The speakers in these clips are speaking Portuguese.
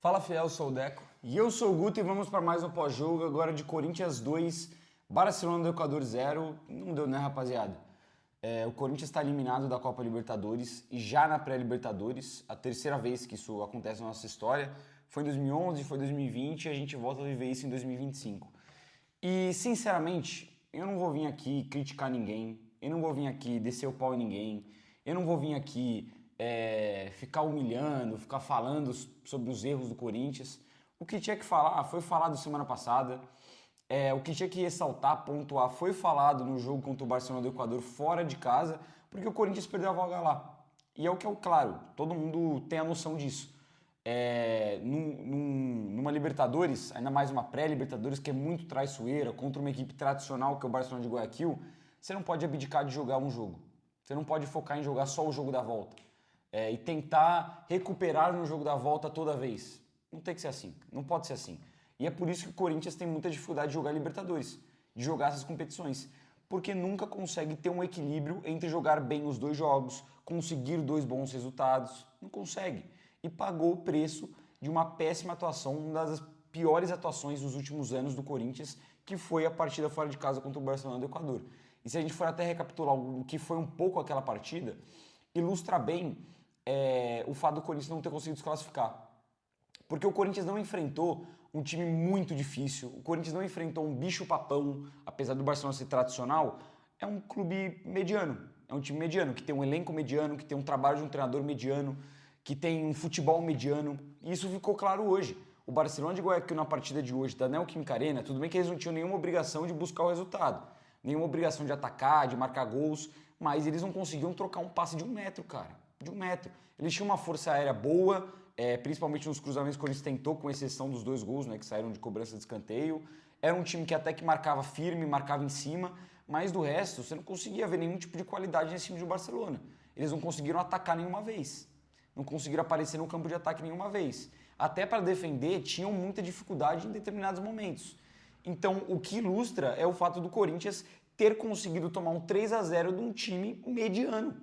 Fala, fiel, sou o Deco. E eu sou o Guto e vamos para mais um pós-jogo agora de Corinthians 2, Barcelona do Equador 0. Não deu, né, rapaziada? O Corinthians está eliminado da Copa Libertadores e já na pré-Libertadores, a terceira vez que isso acontece na nossa história. Foi em 2011, foi em 2020 e a gente volta a viver isso em 2025. E, sinceramente, eu não vou vir aqui criticar ninguém, eu não vou vir aqui descer o pau em ninguém, eu não vou vir aqui ficar humilhando, ficar falando sobre os erros do Corinthians. O que tinha que falar foi falado semana passada. O que tinha que ressaltar, pontuar, foi falado no jogo contra o Barcelona do Equador fora de casa, porque o Corinthians perdeu a vaga lá. E é o que é o claro, todo mundo tem a noção disso. Numa Libertadores, ainda mais uma pré-Libertadores que é muito traiçoeira, contra uma equipe tradicional que é o Barcelona de Guayaquil, você não pode abdicar de jogar um jogo. Você não pode focar em jogar só o jogo da volta. E tentar recuperar no jogo da volta toda vez. Não tem que ser assim, não pode ser assim. E é por isso que o Corinthians tem muita dificuldade de jogar Libertadores, de jogar essas competições, porque nunca consegue ter um equilíbrio entre jogar bem os dois jogos, conseguir dois bons resultados, não consegue. E pagou o preço de uma péssima atuação, uma das piores atuações dos últimos anos do Corinthians, que foi a partida fora de casa contra o Barcelona do Equador. E se a gente for até recapitular o que foi um pouco aquela partida, ilustra bem o fato do Corinthians não ter conseguido se classificar. Porque o Corinthians não enfrentou um time muito difícil, o Corinthians não enfrentou um bicho-papão, apesar do Barcelona ser tradicional, é um clube mediano, é um time mediano, que tem um elenco mediano, que tem um trabalho de um treinador mediano, que tem um futebol mediano, e isso ficou claro hoje. O Barcelona de Guayaquil na partida de hoje da Neoquímica Arena, tudo bem que eles não tinham nenhuma obrigação de buscar o resultado, nenhuma obrigação de atacar, de marcar gols, mas eles não conseguiam trocar um passe de 1 metro, cara. De 1 metro. Eles tinham uma força aérea boa, principalmente nos cruzamentos que o Corinthians tentou, com exceção dos 2 gols, né, que saíram de cobrança de escanteio. Era um time que até que marcava firme, marcava em cima, mas do resto você não conseguia ver nenhum tipo de qualidade nesse time do Barcelona. Eles não conseguiram atacar nenhuma vez. Não conseguiram aparecer no campo de ataque nenhuma vez. Até para defender, tinham muita dificuldade em determinados momentos. Então, o que ilustra é o fato do Corinthians ter conseguido tomar um 3-0 de um time mediano.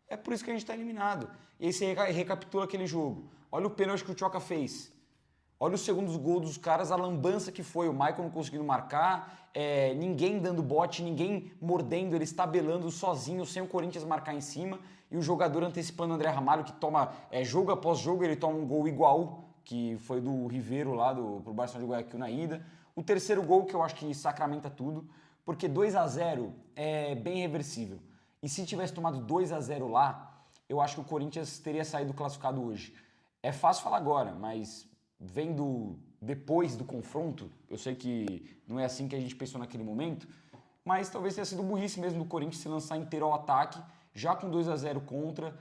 É por isso que a gente está eliminado. E aí você recapitula aquele jogo. Olha o pênalti que o Tchoca fez. Olha os segundos gols dos caras, a lambança que foi. O Michael não conseguindo marcar, ninguém dando bote, ninguém mordendo, eles tabelando sozinho, sem o Corinthians marcar em cima. E o jogador antecipando o André Ramalho, que toma, jogo após jogo, ele toma um gol igual, que foi do Riveiro lá pro Barcelona de Guayaquil na ida. O terceiro gol, que eu acho que sacramenta tudo, porque 2-0 é bem reversível. E se tivesse tomado 2-0 lá, eu acho que o Corinthians teria saído classificado hoje. É fácil falar agora, mas vendo depois do confronto, eu sei que não é assim que a gente pensou naquele momento, mas talvez tenha sido burrice mesmo do Corinthians se lançar inteiro ao ataque, já com 2-0 contra,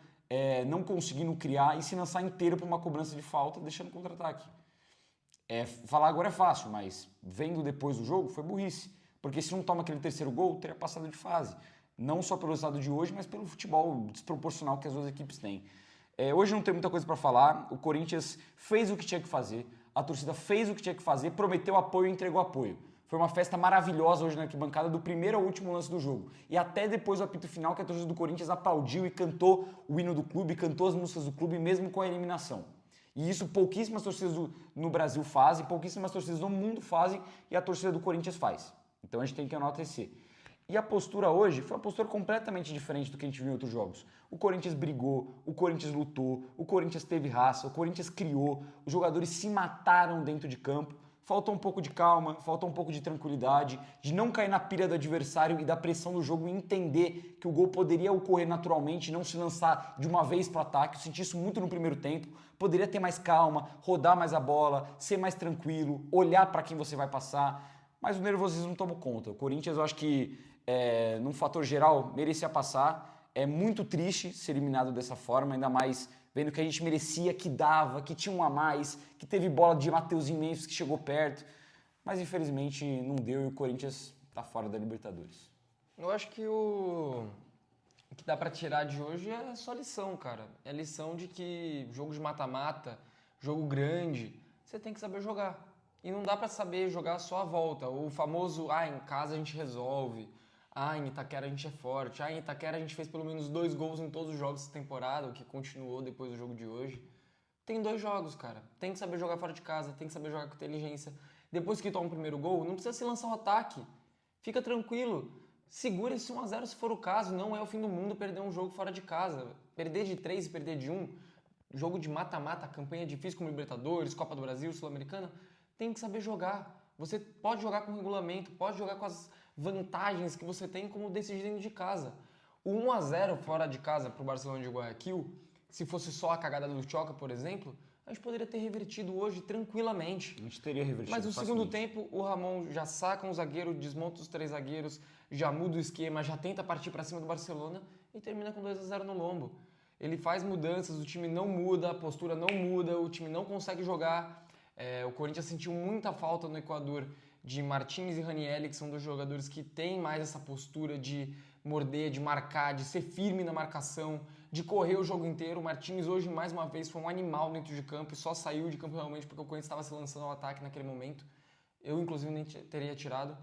não conseguindo criar e se lançar inteiro para uma cobrança de falta, deixando contra-ataque. Falar agora é fácil, mas vendo depois do jogo foi burrice, porque se não toma aquele terceiro gol, teria passado de fase. Não só pelo resultado de hoje, mas pelo futebol desproporcional que as duas equipes têm. Hoje não tem muita coisa para falar, o Corinthians fez o que tinha que fazer, a torcida fez o que tinha que fazer, prometeu apoio e entregou apoio. Foi uma festa maravilhosa hoje na arquibancada, do primeiro ao último lance do jogo. E até depois do apito final, que a torcida do Corinthians aplaudiu e cantou o hino do clube, cantou as músicas do clube, mesmo com a eliminação. E isso pouquíssimas torcidas no Brasil fazem, pouquíssimas torcidas no mundo fazem, e a torcida do Corinthians faz. Então a gente tem que enaltecer. E a postura hoje foi uma postura completamente diferente do que a gente viu em outros jogos. O Corinthians brigou, o Corinthians lutou, o Corinthians teve raça, o Corinthians criou, os jogadores se mataram dentro de campo. Faltou um pouco de calma, faltou um pouco de tranquilidade, de não cair na pilha do adversário e da pressão do jogo e entender que o gol poderia ocorrer naturalmente, não se lançar de uma vez para o ataque. Eu senti isso muito no primeiro tempo. Poderia ter mais calma, rodar mais a bola, ser mais tranquilo, olhar para quem você vai passar. Mas o nervosismo tomou conta. O Corinthians, eu acho que, num fator geral, merecia passar. É muito triste ser eliminado dessa forma, ainda mais vendo que a gente merecia, que dava, que tinha um a mais, que teve bola de Mateuzinho Memphis que chegou perto. Mas, infelizmente, não deu e o Corinthians está fora da Libertadores. Eu acho que o que dá pra tirar de hoje é só lição, cara. É lição de que jogo de mata-mata, jogo grande, você tem que saber jogar. E não dá pra saber jogar só a volta. O famoso, em casa a gente resolve. Em Itaquera a gente é forte. Em Itaquera a gente fez pelo menos 2 gols em todos os jogos dessa temporada, o que continuou depois do jogo de hoje. Tem 2 jogos, cara. Tem que saber jogar fora de casa, tem que saber jogar com inteligência. Depois que toma o primeiro gol, não precisa se lançar o ataque. Fica tranquilo. Segura esse 1-0 se for o caso. Não é o fim do mundo perder um jogo fora de casa. Perder de 3 e perder de 1, jogo de mata-mata, campanha difícil como Libertadores, Copa do Brasil, Sul-Americana, tem que saber jogar. Você pode jogar com regulamento, pode jogar com as vantagens que você tem como decidir dentro de casa. O 1-0 fora de casa para o Barcelona de Guayaquil, se fosse só a cagada do Choca, por exemplo, a gente poderia ter revertido hoje tranquilamente. A gente teria revertido. Mas no segundo tempo, o Ramon já saca um zagueiro, desmonta os 3 zagueiros, já muda o esquema, já tenta partir para cima do Barcelona e termina com 2-0 no lombo. Ele faz mudanças, o time não muda, a postura não muda, o time não consegue jogar. O Corinthians sentiu muita falta no Equador de Martínez e Ranieri, que são 2 jogadores que têm mais essa postura de morder, de marcar, de ser firme na marcação, de correr o jogo inteiro. O Martínez hoje, mais uma vez, foi um animal dentro de campo e só saiu de campo realmente porque o Corinthians estava se lançando ao ataque naquele momento. Eu, inclusive, nem teria tirado.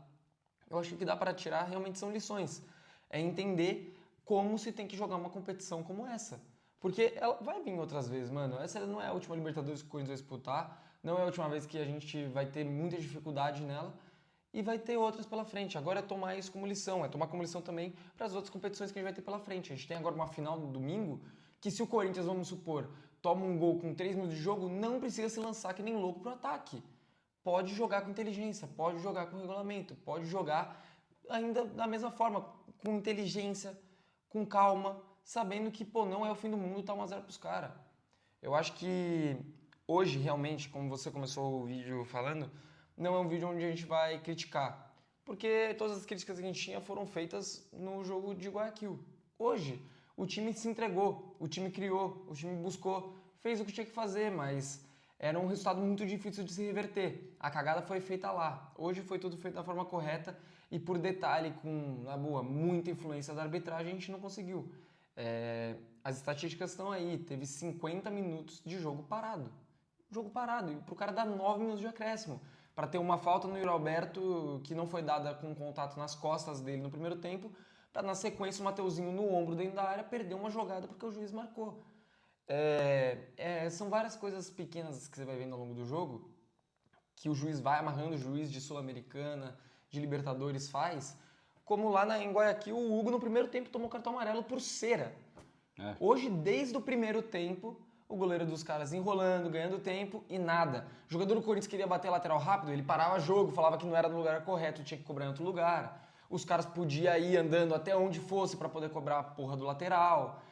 Eu acho que o que dá para tirar realmente são lições. É entender como se tem que jogar uma competição como essa. Porque ela vai vir outras vezes, mano. Essa não é a última Libertadores que o Corinthians vai disputar, não é a última vez que a gente vai ter muita dificuldade nela e vai ter outras pela frente. Agora é tomar isso como lição, é tomar como lição também para as outras competições que a gente vai ter pela frente. A gente tem agora uma final no domingo que se o Corinthians, vamos supor, toma um gol com 3 minutos de jogo, não precisa se lançar que nem louco pro ataque. Pode jogar com inteligência, pode jogar com regulamento, pode jogar ainda da mesma forma, com inteligência, com calma, sabendo que, não é o fim do mundo tá 1-0 pros caras. Eu acho que hoje, realmente, como você começou o vídeo falando, não é um vídeo onde a gente vai criticar. Porque todas as críticas que a gente tinha foram feitas no jogo de Guayaquil. Hoje, o time se entregou, o time criou, o time buscou, fez o que tinha que fazer, mas era um resultado muito difícil de se reverter. A cagada foi feita lá. Hoje foi tudo feito da forma correta e por detalhe, com, na boa, muita influência da arbitragem, a gente não conseguiu. As estatísticas estão aí, teve 50 minutos de jogo parado. Jogo parado, e pro cara dar 9 minutos de acréscimo. Para ter uma falta no Yuri Alberto que não foi dada com contato nas costas dele no primeiro tempo, para na sequência o Mateuzinho no ombro dentro da área perder uma jogada porque o juiz marcou. São várias coisas pequenas que você vai vendo ao longo do jogo que o juiz vai amarrando, o juiz de Sul-Americana, de Libertadores faz, como lá em Guayaquil o Hugo no primeiro tempo tomou cartão amarelo por cera. Hoje, desde o primeiro tempo, o goleiro dos caras enrolando, ganhando tempo e nada. O jogador do Corinthians queria bater lateral rápido, ele parava o jogo, falava que não era no lugar correto, tinha que cobrar em outro lugar. Os caras podiam ir andando até onde fosse para poder cobrar a porra do lateral.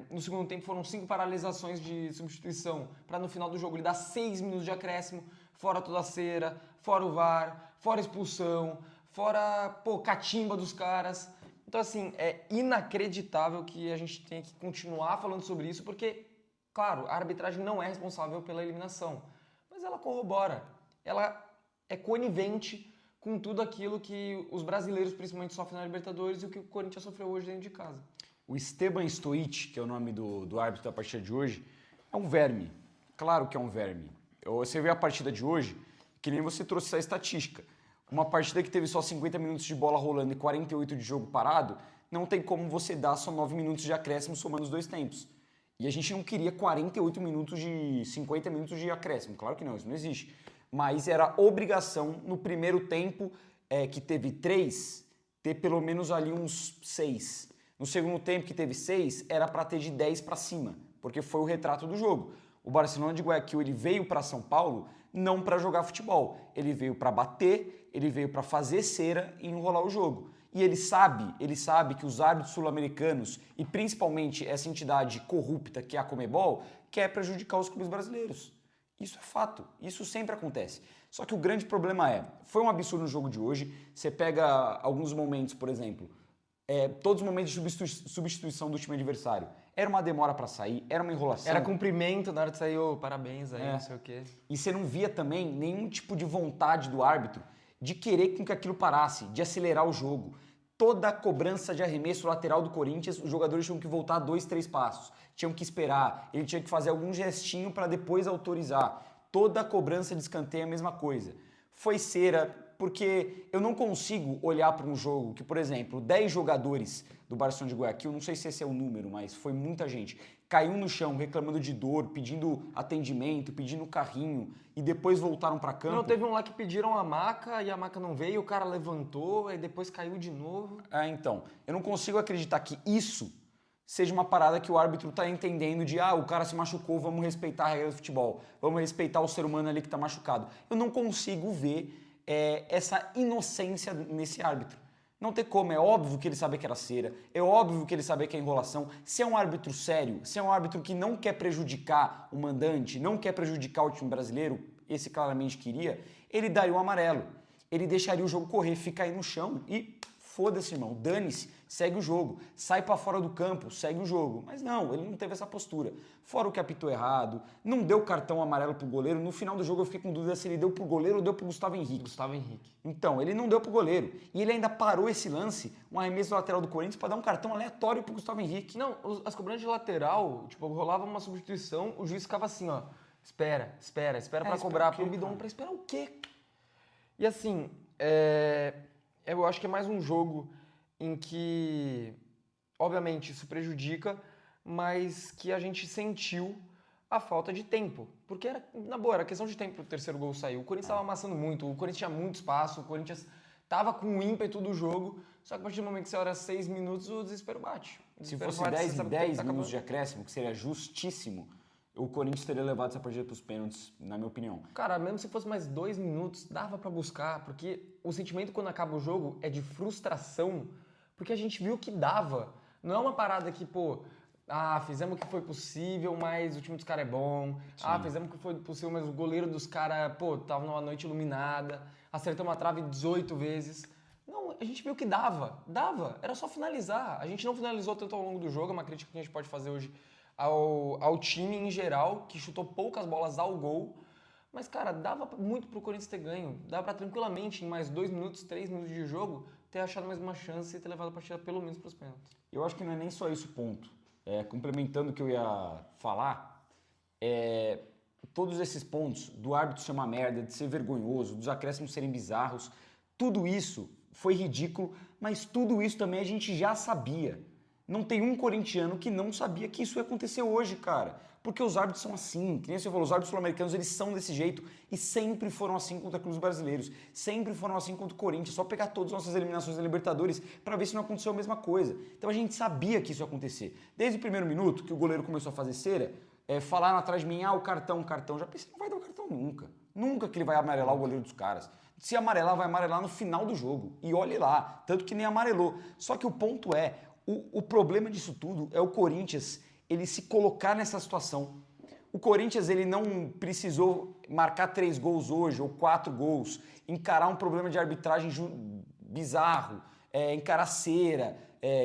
No segundo tempo foram 5 paralisações de substituição para no final do jogo ele dar 6 minutos de acréscimo, fora toda a cera, fora o VAR, fora expulsão, fora catimba dos caras. Então assim, é inacreditável que a gente tenha que continuar falando sobre isso porque, claro, a arbitragem não é responsável pela eliminação, mas ela corrobora, ela é conivente com tudo aquilo que os brasileiros principalmente sofrem na Libertadores e o que o Corinthians sofreu hoje dentro de casa. O Esteban Stoic, que é o nome do árbitro da partida de hoje, é um verme. Claro que é um verme. Você vê a partida de hoje, que nem você trouxe essa estatística. Uma partida que teve só 50 minutos de bola rolando e 48 de jogo parado, não tem como você dar só 9 minutos de acréscimo somando os 2 tempos. E a gente não queria 48 minutos de 50 minutos de acréscimo. Claro que não, isso não existe. Mas era obrigação no primeiro tempo, que teve 3, ter pelo menos ali uns 6. No segundo tempo, que teve 6, era para ter de 10 para cima, porque foi o retrato do jogo. O Barcelona de Guayaquil ele veio para São Paulo não para jogar futebol, ele veio para bater, ele veio para fazer cera e enrolar o jogo. E ele sabe que os árbitros sul-americanos e principalmente essa entidade corrupta que é a Conmebol quer prejudicar os clubes brasileiros. Isso é fato, isso sempre acontece. Só que o grande problema foi um absurdo no jogo de hoje. Você pega alguns momentos, por exemplo, todos os momentos de substituição do time adversário. Era uma demora para sair, era uma enrolação. Era cumprimento na hora de sair, parabéns aí, não sei o quê. E você não via também nenhum tipo de vontade do árbitro de querer com que aquilo parasse, de acelerar o jogo. Toda a cobrança de arremesso lateral do Corinthians, os jogadores tinham que voltar 2, 3 passos. Tinham que esperar, ele tinha que fazer algum gestinho para depois autorizar. Toda a cobrança de escanteio é a mesma coisa. Foi cera, porque eu não consigo olhar para um jogo que, por exemplo, 10 jogadores do Barcelona de Guayaquil, não sei se esse é o número, mas foi muita gente, caíam no chão reclamando de dor, pedindo atendimento, pedindo carrinho e depois voltaram para campo. Não, teve um lá que pediram a maca e a maca não veio, o cara levantou e depois caiu de novo. Então, eu não consigo acreditar que isso seja uma parada que o árbitro tá entendendo de o cara se machucou, vamos respeitar a regra do futebol, vamos respeitar o ser humano ali que tá machucado. Eu não consigo ver essa inocência nesse árbitro. Não tem como, é óbvio que ele sabia que era cera, é óbvio que ele sabia que é enrolação. Se é um árbitro sério, se é um árbitro que não quer prejudicar o mandante, não quer prejudicar o time brasileiro, esse claramente queria, ele daria o amarelo. Ele deixaria o jogo correr, fica aí no chão e foda-se, irmão, dane-se, segue o jogo, sai pra fora do campo, segue o jogo. Mas não, ele não teve essa postura. Fora o que apitou errado, não deu cartão amarelo pro goleiro. No final do jogo eu fiquei com dúvida se ele deu pro goleiro ou deu pro Gustavo Henrique. Gustavo Henrique. Então, ele não deu pro goleiro. E ele ainda parou esse lance, um arremesso lateral do Corinthians, pra dar um cartão aleatório pro Gustavo Henrique. Não, as cobranças de lateral, tipo, rolava uma substituição, o juiz ficava assim, ó, espera pra cobrar, proibidão pra esperar o quê? E assim, eu acho que é mais um jogo em que, obviamente, isso prejudica, mas que a gente sentiu a falta de tempo. Porque, na boa, era questão de tempo pro terceiro gol sair. O Corinthians estava amassando muito, o Corinthians tinha muito espaço, o Corinthians tava com o ímpeto do jogo, só que a partir do momento que você olha 6 minutos, o desespero bate. Se fosse 10 minutos de acréscimo, que seria justíssimo, o Corinthians teria levado essa partida para os pênaltis, na minha opinião. Cara, mesmo se fosse mais 2 minutos, dava pra buscar, porque o sentimento quando acaba o jogo é de frustração, porque a gente viu que dava. Não é uma parada que, fizemos o que foi possível, mas o time dos caras é bom. Sim. Fizemos o que foi possível, mas o goleiro dos caras, tava numa noite iluminada, acertou uma trave 18 vezes. Não, a gente viu que dava, era só finalizar. A gente não finalizou tanto ao longo do jogo, é uma crítica que a gente pode fazer hoje ao time em geral, que chutou poucas bolas ao gol. Mas, cara, dava muito pro Corinthians ter ganho. Dava pra tranquilamente, em mais 2 minutos, 3 minutos de jogo, ter achado mais uma chance e ter levado a partida pelo menos pros pênaltis. Eu acho que não é nem só isso o ponto. Complementando o que eu ia falar, todos esses pontos do árbitro ser uma merda, de ser vergonhoso, dos acréscimos serem bizarros, tudo isso foi ridículo, mas tudo isso também a gente já sabia. Não tem um corintiano que não sabia que isso ia acontecer hoje, cara. Porque os árbitros são assim, que nem você falou, os árbitros sul-americanos, eles são desse jeito e sempre foram assim contra clubes brasileiros, sempre foram assim contra o Corinthians. Só pegar todas as nossas eliminações da Libertadores para ver se não aconteceu a mesma coisa. Então a gente sabia que isso ia acontecer. Desde o primeiro minuto que o goleiro começou a fazer cera, falaram atrás de mim, o cartão. Já pensei, não vai dar o cartão nunca. Nunca que ele vai amarelar o goleiro dos caras. Se amarelar, vai amarelar no final do jogo. E olhe lá, tanto que nem amarelou. Só que o ponto o problema disso tudo é o Corinthians ele se colocar nessa situação. O Corinthians ele não precisou marcar 3 gols hoje ou 4 gols, encarar um problema de arbitragem bizarro, encarar cera,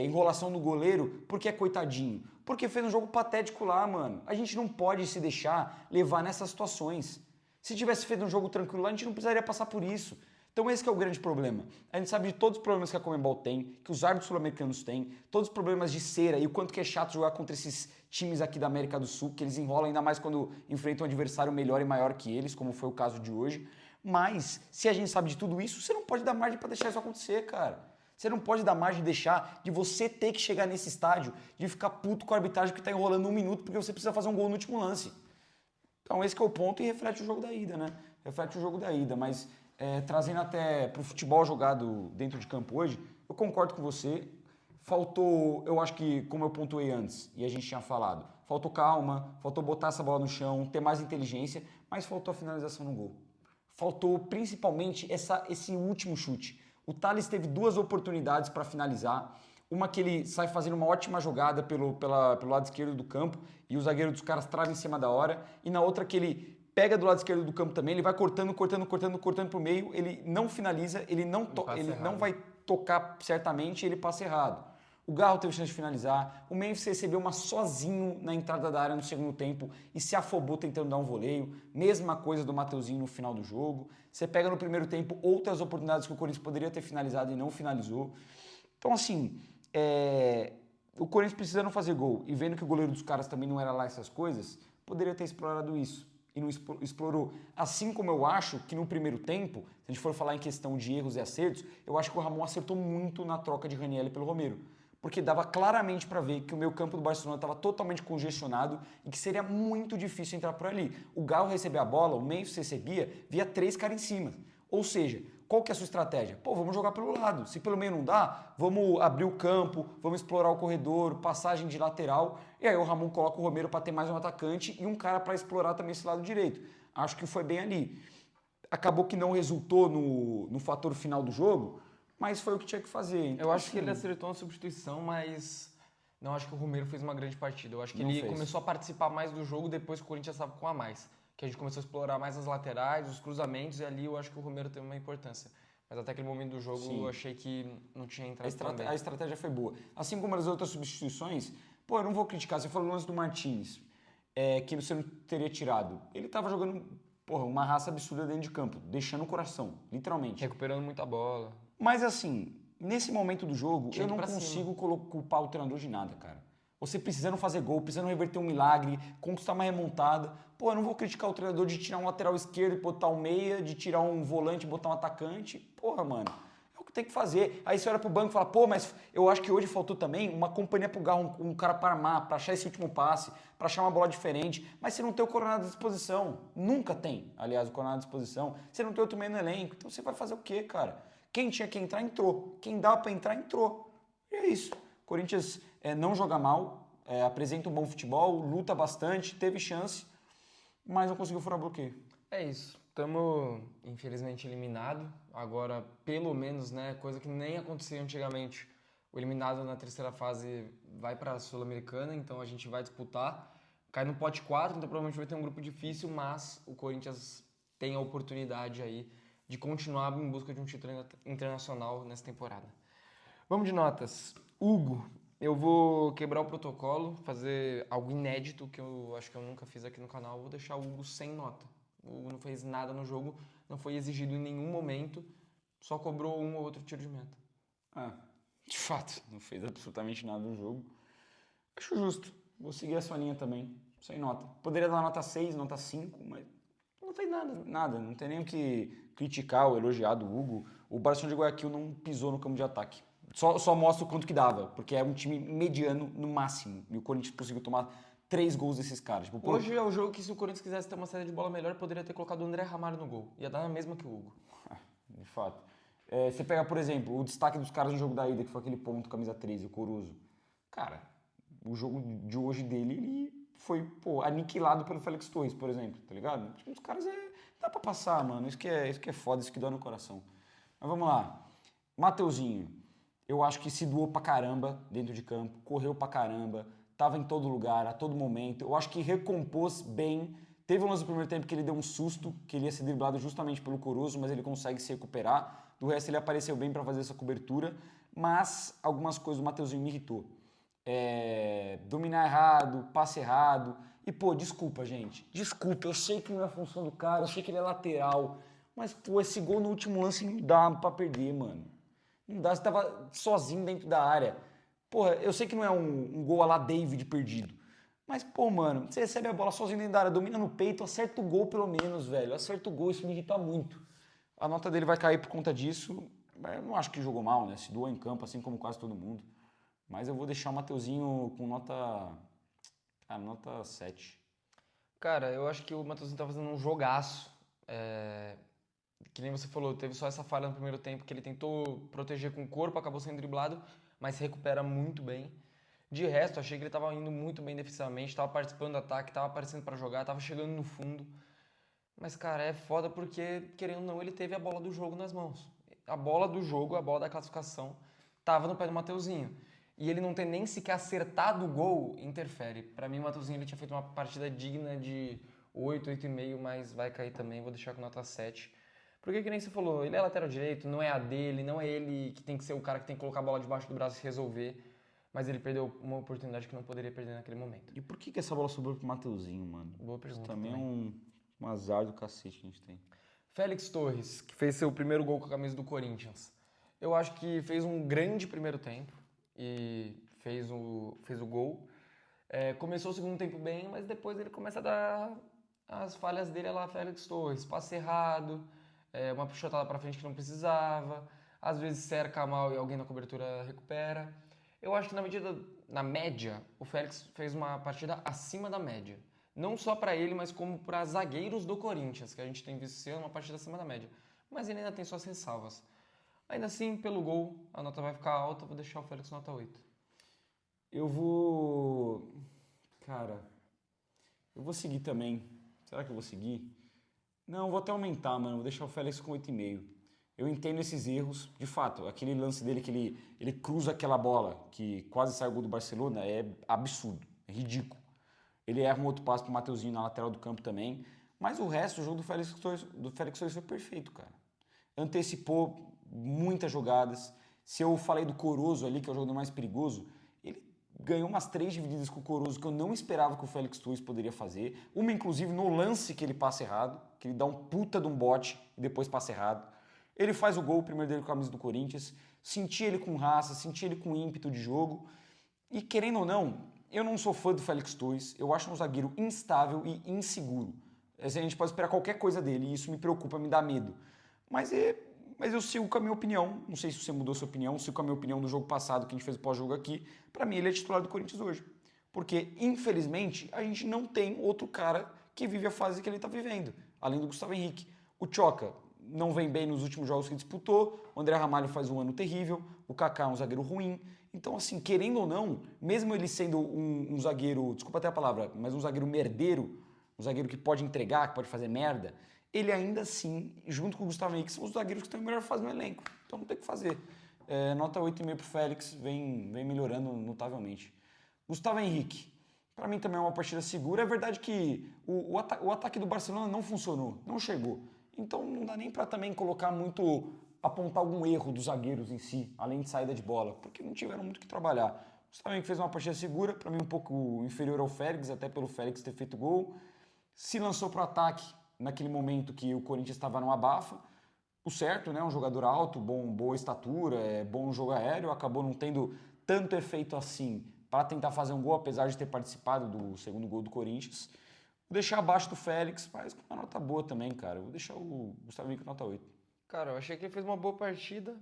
enrolação no goleiro, porque é coitadinho. Porque fez um jogo patético lá, mano. A gente não pode se deixar levar nessas situações. Se tivesse feito um jogo tranquilo lá, a gente não precisaria passar por isso. Então esse que é o grande problema. A gente sabe de todos os problemas que a Conmebol tem, que os árbitros sul-americanos têm, todos os problemas de cera e o quanto que é chato jogar contra esses times aqui da América do Sul, que eles enrolam ainda mais quando enfrentam um adversário melhor e maior que eles, como foi o caso de hoje. Mas, se a gente sabe de tudo isso, você não pode dar margem para deixar isso acontecer, cara. Você não pode dar margem de deixar de você ter que chegar nesse estádio, de ficar puto com a arbitragem que está enrolando 1 minuto porque você precisa fazer um gol no último lance. Então esse que é o ponto e reflete o jogo da ida, né? Reflete o jogo da ida, mas trazendo até para o futebol jogado dentro de campo hoje, eu concordo com você. Faltou, eu acho que, como eu pontuei antes, e a gente tinha falado, faltou calma, faltou botar essa bola no chão, ter mais inteligência, mas faltou a finalização no gol. Faltou principalmente esse último chute. O Thales teve 2 oportunidades para finalizar. Uma que ele sai fazendo uma ótima jogada pelo lado esquerdo do campo e o zagueiro dos caras trava em cima da hora. E na outra que ele pega do lado esquerdo do campo também, ele vai cortando pro meio, ele não finaliza, ele não vai tocar certamente e ele passa errado. O Garro teve chance de finalizar, o Memphis recebeu uma sozinho na entrada da área no segundo tempo e se afobou tentando dar um voleio. Mesma coisa do Mateuzinho no final do jogo. Você pega no primeiro tempo outras oportunidades que o Corinthians poderia ter finalizado e não finalizou. Então, assim, o Corinthians precisando fazer gol e vendo que o goleiro dos caras também não era lá essas coisas, poderia ter explorado isso. E não explorou. Assim como eu acho que no primeiro tempo, se a gente for falar em questão de erros e acertos, eu acho que o Ramon acertou muito na troca de Ranieri pelo Romero. porque dava claramente para ver que o meio campo do Barcelona estava totalmente congestionado e que seria muito difícil entrar por ali. O Galo recebia a bola, o Memphis recebia, via 3 caras em cima. Ou seja, qual que é a sua estratégia? Pô, vamos jogar pelo lado. Se pelo meio não dá, vamos abrir o campo, vamos explorar o corredor, passagem de lateral. E aí o Ramon coloca o Romero para ter mais um atacante e um cara para explorar também esse lado direito. Acho que foi bem ali. Acabou que não resultou no fator final do jogo, mas foi o que tinha que fazer. Então, Eu acho que ele acertou uma substituição, mas não acho que o Romero fez uma grande partida. Eu acho que ele começou a participar mais do jogo depois que o Corinthians estava com a mais. Que a gente começou a explorar mais as laterais, os cruzamentos, e ali eu acho que o Romero teve uma importância. Mas até aquele momento do jogo eu achei que não tinha entrado tão bem. A estratégia foi boa. Assim como as outras substituições, pô, eu não vou criticar. Você falou no lance do Martínez, que você não teria tirado. Ele estava jogando, porra, uma raça absurda dentro de campo, deixando o coração, literalmente. Recuperando muita bola. Mas assim, nesse momento do jogo, Tinha eu que ir não pra consigo culpar o treinador de nada, cara. Você precisando fazer gol, precisando reverter um milagre, conquistar uma remontada. Pô, eu não vou criticar o treinador de tirar um lateral esquerdo e botar um meia, de tirar um volante e botar um atacante. Porra, mano, é o que tem que fazer. Aí você olha pro banco e fala, pô, mas eu acho que hoje faltou também uma companhia pro Galo, um cara para armar, pra achar esse último passe, pra achar uma bola diferente. Mas você não tem o Coronado à disposição. Nunca tem, aliás, o Coronado à disposição. Você não tem outro meio no elenco. Então você vai fazer o quê, cara? Quem tinha que entrar, entrou. Quem dava pra entrar, entrou. E é isso. Corinthians não joga mal, apresenta um bom futebol, luta bastante, teve chance, mas não conseguiu furar bloqueio. É isso. Estamos, infelizmente, eliminados. Agora, pelo menos, né, coisa que nem acontecia antigamente. O eliminado na terceira fase vai para a Sul-Americana, então a gente vai disputar. Cai no pote 4, então provavelmente vai ter um grupo difícil, mas o Corinthians tem a oportunidade aí de continuar em busca de um título internacional nessa temporada. Vamos de notas. Hugo, eu vou quebrar o protocolo, fazer algo inédito que eu acho que eu nunca fiz aqui no canal. Eu vou deixar o Hugo sem nota. O Hugo não fez nada no jogo, não foi exigido em nenhum momento, só cobrou um ou outro tiro de meta. De fato, não fez absolutamente nada no jogo. Acho justo. Vou seguir a sua linha também, sem nota. Poderia dar nota 6, nota 5, mas não fez nada. Nada, não tem nem o que criticar ou elogiar do Hugo. O Barcelona de Guayaquil não pisou no campo de ataque. Só mostra o quanto que dava, porque é um time mediano no máximo. E o Corinthians conseguiu tomar 3 gols desses caras. Tipo, Hoje é o jogo que se o Corinthians quisesse ter uma saída de bola melhor, poderia ter colocado o André Ramalho no gol. Ia dar na mesma que o Hugo. De fato. Você pega, por exemplo, o destaque dos caras no jogo da ida, que foi aquele ponto, camisa 13, o Coruso. Cara, o jogo de hoje dele, ele foi, pô, aniquilado pelo Félix Torres, por exemplo, tá ligado? Os caras dá pra passar, mano. Isso que é foda, isso que dói no coração. Mas vamos lá. Mateuzinho. Eu acho que se doou pra caramba dentro de campo, correu pra caramba, tava em todo lugar, a todo momento. Eu acho que recompôs bem. Teve um lance no primeiro tempo que ele deu um susto, que ele ia ser driblado justamente pelo Coruso, mas ele consegue se recuperar. Do resto, ele apareceu bem para fazer essa cobertura, mas algumas coisas do Mateuzinho me irritou. Dominar errado, passe errado. E, pô, desculpa, gente. Desculpa, eu sei que não é a função do cara, eu sei que ele é lateral, mas, pô, esse gol no último lance não dá pra perder, mano. Não dá, você tava sozinho dentro da área. Porra, eu sei que não é um gol a lá David perdido. Mas, pô, mano, você recebe a bola sozinho dentro da área, domina no peito, acerta o gol pelo menos, velho. Acerta o gol, isso me irrita muito. A nota dele vai cair por conta disso. Eu não acho que jogou mal, né? Se doou em campo, assim como quase todo mundo. Mas eu vou deixar o Mateuzinho com nota 7. Cara, eu acho que o Mateuzinho tá fazendo um jogaço. Que nem você falou, teve só essa falha no primeiro tempo que ele tentou proteger com o corpo, acabou sendo driblado, mas se recupera muito bem. De resto, achei que ele estava indo muito bem defensivamente, estava participando do ataque, estava aparecendo para jogar, estava chegando no fundo. Mas, cara, é foda porque, querendo ou não, ele teve a bola do jogo nas mãos. A bola do jogo, a bola da classificação, estava no pé do Mateuzinho. E ele não ter nem sequer acertado o gol, interfere. Para mim, o Mateuzinho ele tinha feito uma partida digna de 8, 8,5, mas vai cair também, vou deixar com nota 7. Porque, que nem você falou, ele é lateral direito, não é a dele, não é ele que tem que ser o cara que tem que colocar a bola debaixo do braço e resolver. Mas ele perdeu uma oportunidade que não poderia perder naquele momento. E por que essa bola sobrou pro Mateuzinho, mano? Boa pergunta. Isso também é um azar do cacete que a gente tem. Félix Torres, que fez seu primeiro gol com a camisa do Corinthians. Eu acho que fez um grande primeiro tempo e fez o gol. Começou o segundo tempo bem, mas depois ele começa a dar as falhas dele lá, Félix Torres. Passe errado, uma puxatada pra frente que não precisava, às vezes cerca mal e alguém na cobertura recupera. Eu acho que na média, o Félix fez uma partida acima da média. Não só para ele, mas como para zagueiros do Corinthians, que a gente tem visto ser uma partida acima da média. Mas ele ainda tem suas ressalvas. Ainda assim, pelo gol, a nota vai ficar alta, vou deixar o Félix nota 8. Eu vou... Cara, eu vou seguir também. Será que eu vou seguir? Não, eu vou até aumentar, mano. Vou deixar o Félix com 8,5. Eu entendo esses erros. De fato, aquele lance dele que ele cruza aquela bola, que quase sai o gol do Barcelona, é absurdo, é ridículo. Ele erra um outro passe pro Mateuzinho na lateral do campo também. Mas o resto, o jogo do Félix Torres foi perfeito, cara. Antecipou muitas jogadas. Se eu falei do Corozo ali, que é o jogador mais perigoso, ele ganhou umas 3 divididas com o Corozo que eu não esperava que o Félix Torres poderia fazer. Uma, inclusive, no lance que ele passa errado, que ele dá um puta de um bote e depois passa errado. Ele faz o gol, o primeiro dele com a camisa do Corinthians. Senti ele com raça, senti ele com ímpeto de jogo. E querendo ou não, eu não sou fã do Félix Torres. Eu acho um zagueiro instável e inseguro. A gente pode esperar qualquer coisa dele e isso me preocupa, me dá medo. Mas eu sigo com a minha opinião. Não sei se você mudou sua opinião, sigo com a minha opinião do jogo passado que a gente fez o pós-jogo aqui. Para mim, ele é titular do Corinthians hoje. Porque, infelizmente, a gente não tem outro cara que vive a fase que ele está vivendo, além do Gustavo Henrique. O Tchoca não vem bem nos últimos jogos que disputou, o André Ramalho faz um ano terrível, o Kaká é um zagueiro ruim. Então, assim, querendo ou não, mesmo ele sendo um zagueiro, desculpa até a palavra, mas um zagueiro merdeiro, um zagueiro que pode entregar, que pode fazer merda, ele ainda assim, junto com o Gustavo Henrique, são os zagueiros que estão em melhor fase no elenco. Então não tem o que fazer. Nota 8,5 pro Félix, vem melhorando notavelmente. Gustavo Henrique, para mim também é uma partida segura. É verdade que o ataque do Barcelona não funcionou, não chegou. Então não dá nem para também colocar muito, apontar algum erro dos zagueiros em si, além de saída de bola, porque não tiveram muito o que trabalhar. O Gustavo Henrique fez uma partida segura, para mim um pouco inferior ao Félix, até pelo Félix ter feito gol. Se lançou para o ataque naquele momento que o Corinthians estava no abafa. O certo, né? Um jogador alto, boa estatura, bom jogo aéreo, acabou não tendo tanto efeito assim para tentar fazer um gol, apesar de ter participado do segundo gol do Corinthians. Vou deixar abaixo do Félix, mas com uma nota boa também, cara. Vou deixar o Gustavo Henrique com nota 8. Cara, eu achei que ele fez uma boa partida,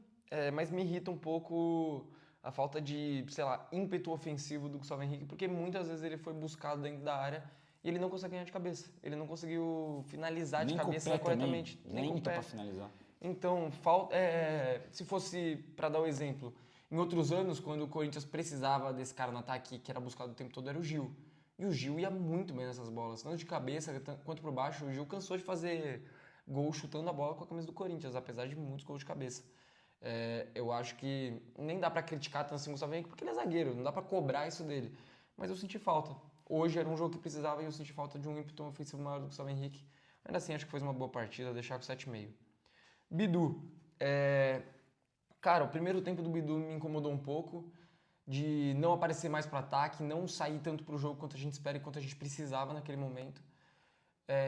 mas me irrita um pouco a falta de, sei lá, ímpeto ofensivo do Gustavo Henrique, porque muitas vezes ele foi buscado dentro da área e ele não consegue ganhar de cabeça. Ele não conseguiu finalizar Nem de com o cabeça pé corretamente. também, Nem com o lento pé. para finalizar. Então, se fosse, para dar o exemplo, em outros anos, quando o Corinthians precisava desse cara no ataque que era buscado o tempo todo, era o Gil. E o Gil ia muito bem nessas bolas, tanto de cabeça quanto por baixo. O Gil cansou de fazer gol chutando a bola com a camisa do Corinthians, apesar de muitos gols de cabeça. Eu acho que nem dá pra criticar tanto assim o Gustavo Henrique, porque ele é zagueiro, não dá pra cobrar isso dele. Mas eu senti falta. Hoje era um jogo que precisava e eu senti falta de um ímpeto ofensivo maior do Gustavo Henrique. Ainda assim, acho que foi uma boa partida, deixar com 7,5. Bidu. Cara, o primeiro tempo do Bidu me incomodou um pouco, de não aparecer mais para ataque, não sair tanto pro jogo quanto a gente espera e quanto a gente precisava naquele momento.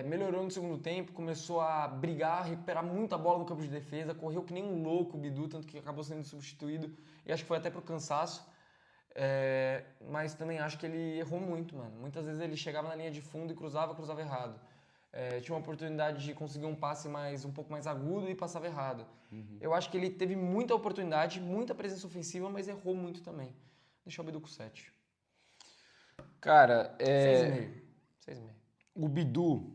Melhorou no segundo tempo, começou a brigar, recuperar muita bola no campo de defesa, correu que nem um louco o Bidu, tanto que acabou sendo substituído, e acho que foi até pro cansaço. Mas também acho que ele errou muito, mano. Muitas vezes ele chegava na linha de fundo e cruzava errado. Tinha uma oportunidade de conseguir um passe um pouco mais agudo e passava errado. Eu acho que ele teve muita oportunidade, muita presença ofensiva, mas errou muito também. Deixa o Bidu com 7. Cara, 6,5. 6,5. o Bidu,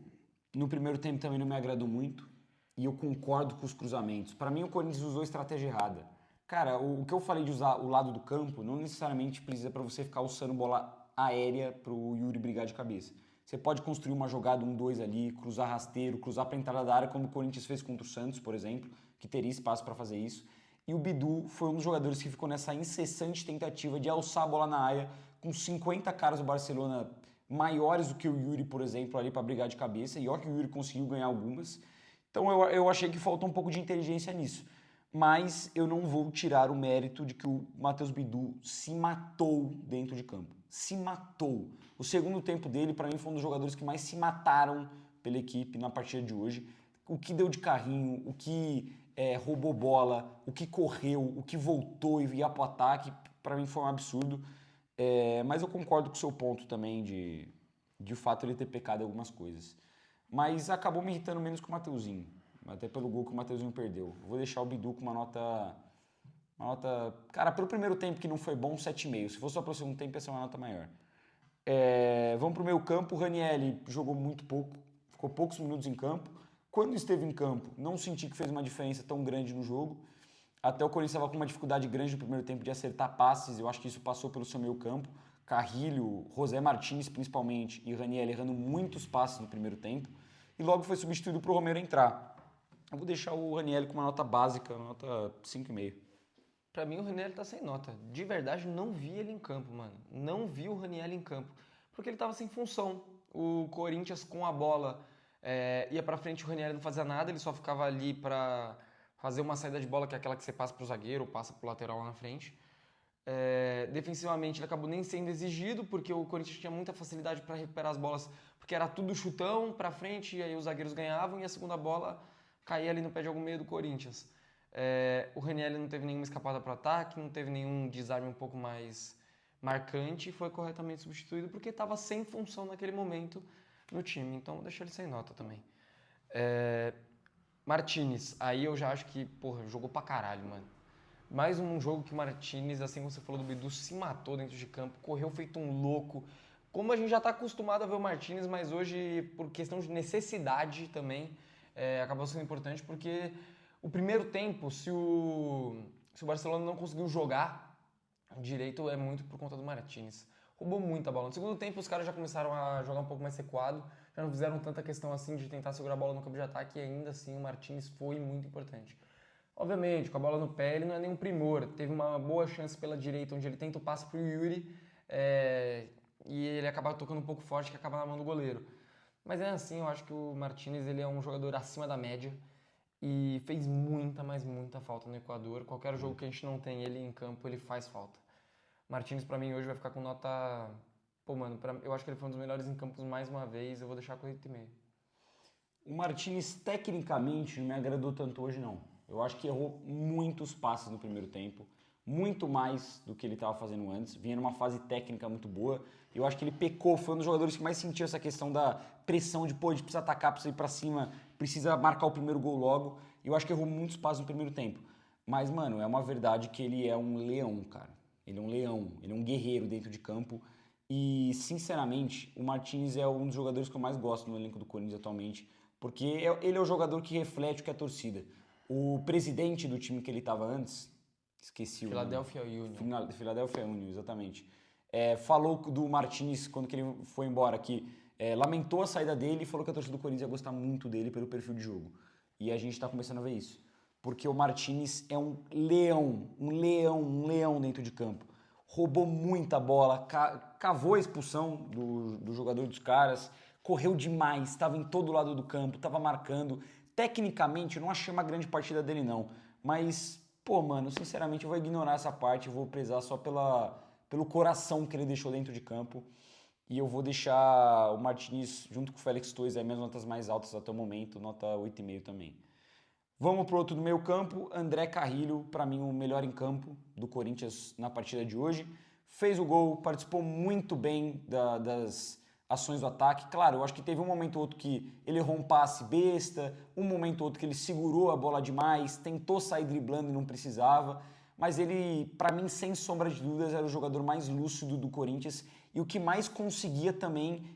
no primeiro tempo também não me agradou muito. E eu concordo com os cruzamentos. Para mim, o Corinthians usou a estratégia errada. Cara, o que eu falei de usar o lado do campo não necessariamente precisa para você ficar usando bola aérea pro Yuri brigar de cabeça. Você pode construir uma jogada 1-2 ali, cruzar rasteiro, cruzar para entrada da área, como o Corinthians fez contra o Santos, por exemplo, que teria espaço para fazer isso. E o Bidu foi um dos jogadores que ficou nessa incessante tentativa de alçar a bola na área, com 50 caras do Barcelona maiores do que o Yuri, por exemplo, ali para brigar de cabeça. E olha que o Yuri conseguiu ganhar algumas. Então eu achei que faltou um pouco de inteligência nisso. Mas eu não vou tirar o mérito de que o Matheus Bidu se matou dentro de campo. Se matou. O segundo tempo dele, para mim, foi um dos jogadores que mais se mataram pela equipe na partida de hoje. O que deu de carrinho, o que roubou bola, o que correu, o que voltou e ia pro ataque, para mim foi um absurdo. Mas eu concordo com o seu ponto também de fato ele ter pecado em algumas coisas. Mas acabou me irritando menos que o Mateuzinho. Até pelo gol que o Mateuzinho perdeu. Eu vou deixar o Bidu com uma nota Uma nota... Cara, pro primeiro tempo que não foi bom, 7,5. Se fosse só pro segundo tempo, ia ser uma nota maior. Vamos pro meio campo. O Ranieri jogou muito pouco. Ficou poucos minutos em campo. Quando esteve em campo, não senti que fez uma diferença tão grande no jogo. Até o Corinthians estava com uma dificuldade grande no primeiro tempo de acertar passes. Eu acho que isso passou pelo seu meio campo. Carrilho, José Martins principalmente e Ranieri errando muitos passes no primeiro tempo. E logo foi substituído para o Romero entrar. Eu vou deixar o Ranieri com uma nota básica, uma nota 5,5. Pra mim, o Ranieri tá sem nota. De verdade, não vi ele em campo, mano. Não vi o Ranieri em campo. Porque ele tava sem função. O Corinthians com a bola ia pra frente, o Ranieri não fazia nada, ele só ficava ali pra fazer uma saída de bola, que é aquela que você passa pro zagueiro ou passa pro lateral lá na frente. Defensivamente, ele acabou nem sendo exigido, porque o Corinthians tinha muita facilidade para recuperar as bolas, porque era tudo chutão pra frente, e aí os zagueiros ganhavam, e a segunda bola caía ali no pé de algum meio do Corinthians. O Ranieri não teve nenhuma escapada para ataque, não teve nenhum desarme um pouco mais marcante e foi corretamente substituído porque estava sem função naquele momento no time. Então, vou deixar ele sem nota também. Martinez, aí eu já acho que, porra, jogou pra caralho, mano. Mais um jogo que o Martinez, assim como você falou do Bidu, se matou dentro de campo, correu feito um louco. Como a gente já está acostumado a ver o Martinez, mas hoje, por questão de necessidade também, acabou sendo importante porque o primeiro tempo, se o Barcelona não conseguiu jogar direito, é muito por conta do Martínez. Roubou muita bola. No segundo tempo, os caras já começaram a jogar um pouco mais recuado, já não fizeram tanta questão assim de tentar segurar a bola no campo de ataque, e ainda assim o Martínez foi muito importante. Obviamente, com a bola no pé, ele não é nenhum primor. Teve uma boa chance pela direita, onde ele tenta o passe pro Yuri, e ele acaba tocando um pouco forte, que acaba na mão do goleiro. Mas é assim, eu acho que o Martínez ele é um jogador acima da média, e fez muita, mas muita falta no Equador. Qualquer jogo que a gente não tem ele em campo, ele faz falta. Martínez, pra mim, hoje vai ficar com nota... Pô, mano, eu acho que ele foi um dos melhores em campos mais uma vez. Eu vou deixar com 8,5. O Martínez, tecnicamente, não me agradou tanto hoje, não. Eu acho que errou muitos passes no primeiro tempo. Muito mais do que ele estava fazendo antes. Vinha numa fase técnica muito boa. Eu acho que ele pecou, foi um dos jogadores que mais sentiu essa questão da pressão de, pô, a gente precisa atacar, precisa ir pra cima, precisa marcar o primeiro gol logo. Eu acho que errou muitos passes no primeiro tempo. Mas, mano, é uma verdade que ele é um leão, cara. Ele é um leão, ele é um guerreiro dentro de campo. E, sinceramente, o Martínez é um dos jogadores que eu mais gosto no elenco do Corinthians atualmente, porque ele é o jogador que reflete o que é a torcida. O presidente do time que ele estava antes, esqueci Philadelphia Union. Philadelphia Union, exatamente. Falou do Martínez quando que ele foi embora, que lamentou a saída dele e falou que a torcida do Corinthians ia gostar muito dele pelo perfil de jogo. E a gente está começando a ver isso. Porque o Martínez é um leão dentro de campo. Roubou muita bola, cavou a expulsão do jogador dos caras, correu demais, estava em todo lado do campo, estava marcando. Tecnicamente, eu não achei uma grande partida dele, não. Mas, pô, mano, sinceramente, eu vou ignorar essa parte, eu vou prezar só pelo coração que ele deixou dentro de campo. E eu vou deixar o Martínez, junto com o Félix Torres, as minhas notas mais altas até o momento, nota 8,5 também. Vamos pro outro do meio campo, André Carrilho, para mim o melhor em campo do Corinthians na partida de hoje. Fez o gol, participou muito bem das ações do ataque. Claro, eu acho que teve um momento ou outro que ele errou um passe besta, um momento ou outro que ele segurou a bola demais, tentou sair driblando e não precisava. Mas ele, para mim, sem sombra de dúvidas, era o jogador mais lúcido do Corinthians e o que mais conseguia também